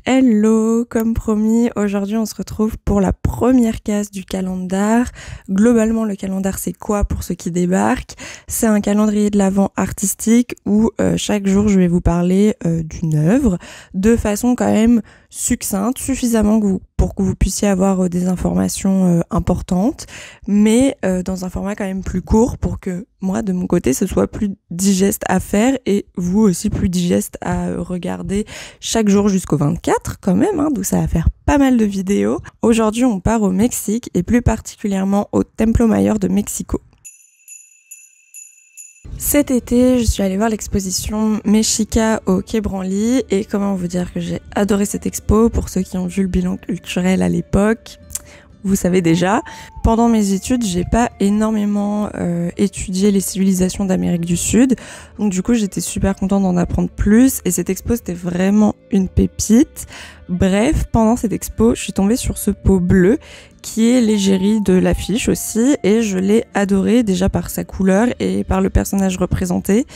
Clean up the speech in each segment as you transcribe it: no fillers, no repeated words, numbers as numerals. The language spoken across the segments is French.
Hello, comme promis, aujourd'hui on se retrouve pour la première case du calendar. Globalement, le calendar c'est quoi pour ceux qui débarquent? C'est un calendrier de l'Avent artistique où chaque jour je vais vous parler d'une œuvre de façon quand même succincte, suffisamment pour que vous puissiez avoir des informations importantes, mais dans un format quand même plus court pour que moi de mon côté ce soit plus digeste à faire et vous aussi plus digeste à regarder chaque jour jusqu'au 24 quand même, donc ça va faire pas mal de vidéos. Aujourd'hui on part au Mexique et plus particulièrement au Templo Mayor de Mexico. Cet été, je suis allée voir l'exposition Mexica au Quai Branly et comment vous dire que j'ai adoré cette expo. Pour ceux qui ont vu le bilan culturel à l'époque, vous savez déjà. Pendant mes études, j'ai pas énormément étudié les civilisations d'Amérique du Sud, donc du coup j'étais super contente d'en apprendre plus et cette expo c'était vraiment une pépite. Bref, pendant cette expo, je suis tombée sur ce pot bleu qui est l'égérie de l'affiche aussi et je l'ai adoré déjà par sa couleur et par le personnage représenté.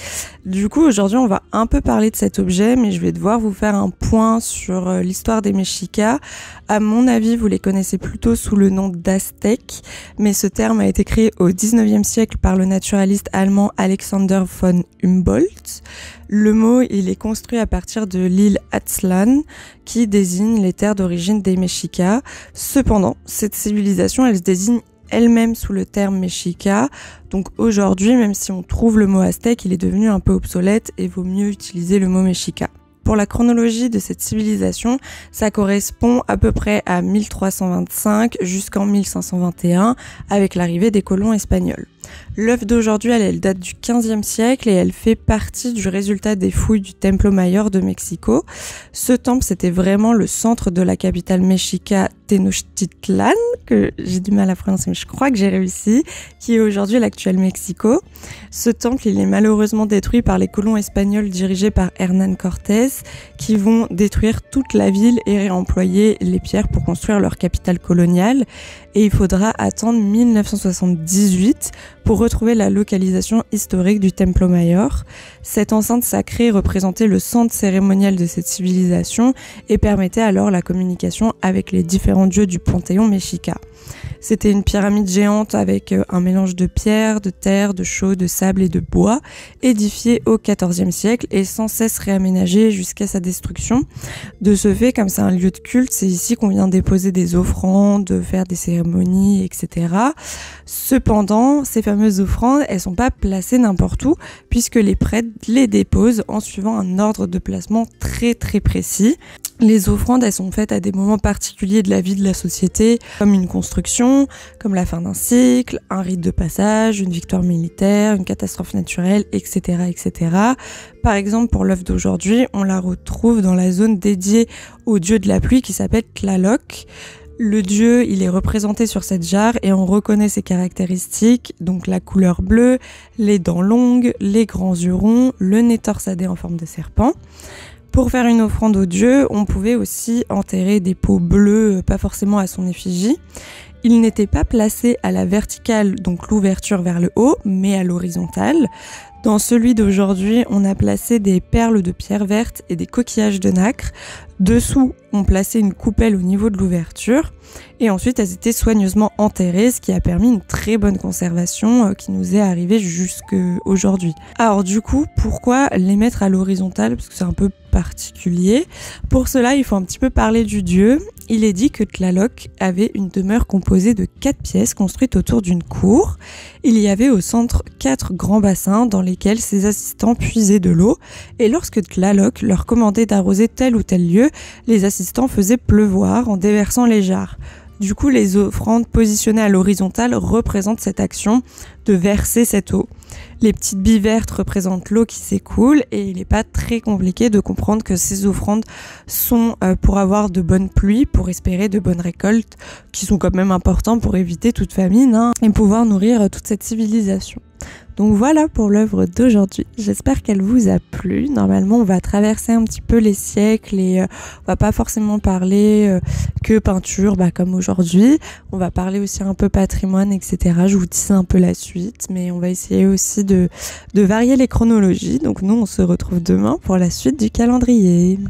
Du coup, aujourd'hui, on va un peu parler de cet objet, mais je vais devoir vous faire un point sur l'histoire des Mexicas. À mon avis, vous les connaissez plutôt sous le nom d'Aztèques, mais ce terme a été créé au 19e siècle par le naturaliste allemand Alexander von Humboldt. Le mot, il est construit à partir de l'île Aztlán, qui désigne les terres d'origine des Mexicas. Cependant, cette civilisation, elle se désigne elle-même sous le terme Mexica. Donc aujourd'hui, même si on trouve le mot aztèque, il est devenu un peu obsolète et vaut mieux utiliser le mot Mexica. Pour la chronologie de cette civilisation, ça correspond à peu près à 1325 jusqu'en 1521 avec l'arrivée des colons espagnols. L'œuvre d'aujourd'hui, elle date du 15e siècle et elle fait partie du résultat des fouilles du Templo Mayor de Mexico. Ce temple, c'était vraiment le centre de la capitale mexica Tenochtitlan, que j'ai du mal à prononcer, mais je crois que j'ai réussi, qui est aujourd'hui l'actuel Mexico. Ce temple, il est malheureusement détruit par les colons espagnols dirigés par Hernán Cortés, qui vont détruire toute la ville et réemployer les pierres pour construire leur capitale coloniale. Et il faudra attendre 1978 pour retrouver la localisation historique du Templo Mayor. Cette enceinte sacrée représentait le centre cérémonial de cette civilisation et permettait alors la communication avec les différents dieux du panthéon mexica. C'était une pyramide géante avec un mélange de pierre, de terre, de chaux, de sable et de bois, édifiée au XIVe siècle et sans cesse réaménagée jusqu'à sa destruction. De ce fait, comme c'est un lieu de culte, c'est ici qu'on vient déposer des offrandes, faire des cérémonies, etc. Cependant, ces fameuses offrandes, elles sont pas placées n'importe où, puisque les prêtres les déposent en suivant un ordre de placement très très précis. Les offrandes, elles sont faites à des moments particuliers de la vie de la société, comme une construction, comme la fin d'un cycle, un rite de passage, une victoire militaire, une catastrophe naturelle, etc., etc. Par exemple, pour l'œuvre d'aujourd'hui, on la retrouve dans la zone dédiée au dieu de la pluie qui s'appelle Tlaloc. Le dieu, il est représenté sur cette jarre et on reconnaît ses caractéristiques, donc la couleur bleue, les dents longues, les grands yeux ronds, le nez torsadé en forme de serpent. Pour faire une offrande au dieu, on pouvait aussi enterrer des pots bleus, pas forcément à son effigie. Il n'était pas placé à la verticale, donc l'ouverture vers le haut, mais à l'horizontale. Dans celui d'aujourd'hui, on a placé des perles de pierre verte et des coquillages de nacre. Dessous, on plaçait une coupelle au niveau de l'ouverture. Et ensuite, elles étaient soigneusement enterrées, ce qui a permis une très bonne conservation qui nous est arrivée jusqu'aujourd'hui. Alors du coup, pourquoi les mettre à l'horizontale? Parce que c'est un peu particulier. Pour cela, il faut un petit peu parler du dieu. Il est dit que Tlaloc avait une demeure composée de 4 pièces construites autour d'une cour. Il y avait au centre 4 grands bassins dans lesquels ses assistants puisaient de l'eau. Et lorsque Tlaloc leur commandait d'arroser tel ou tel lieu, les assistants faisaient pleuvoir en déversant les jarres. Du coup, les offrandes positionnées à l'horizontale représentent cette action de verser cette eau. Les petites billes vertes représentent l'eau qui s'écoule et il n'est pas très compliqué de comprendre que ces offrandes sont pour avoir de bonnes pluies, pour espérer de bonnes récoltes, qui sont quand même importantes pour éviter toute famine et pouvoir nourrir toute cette civilisation. Donc voilà pour l'œuvre d'aujourd'hui. J'espère qu'elle vous a plu. Normalement, on va traverser un petit peu les siècles et on va pas forcément parler que peinture, comme aujourd'hui. On va parler aussi un peu patrimoine, etc. Je vous dis un peu la suite, mais on va essayer aussi de varier les chronologies. Donc nous, on se retrouve demain pour la suite du calendrier.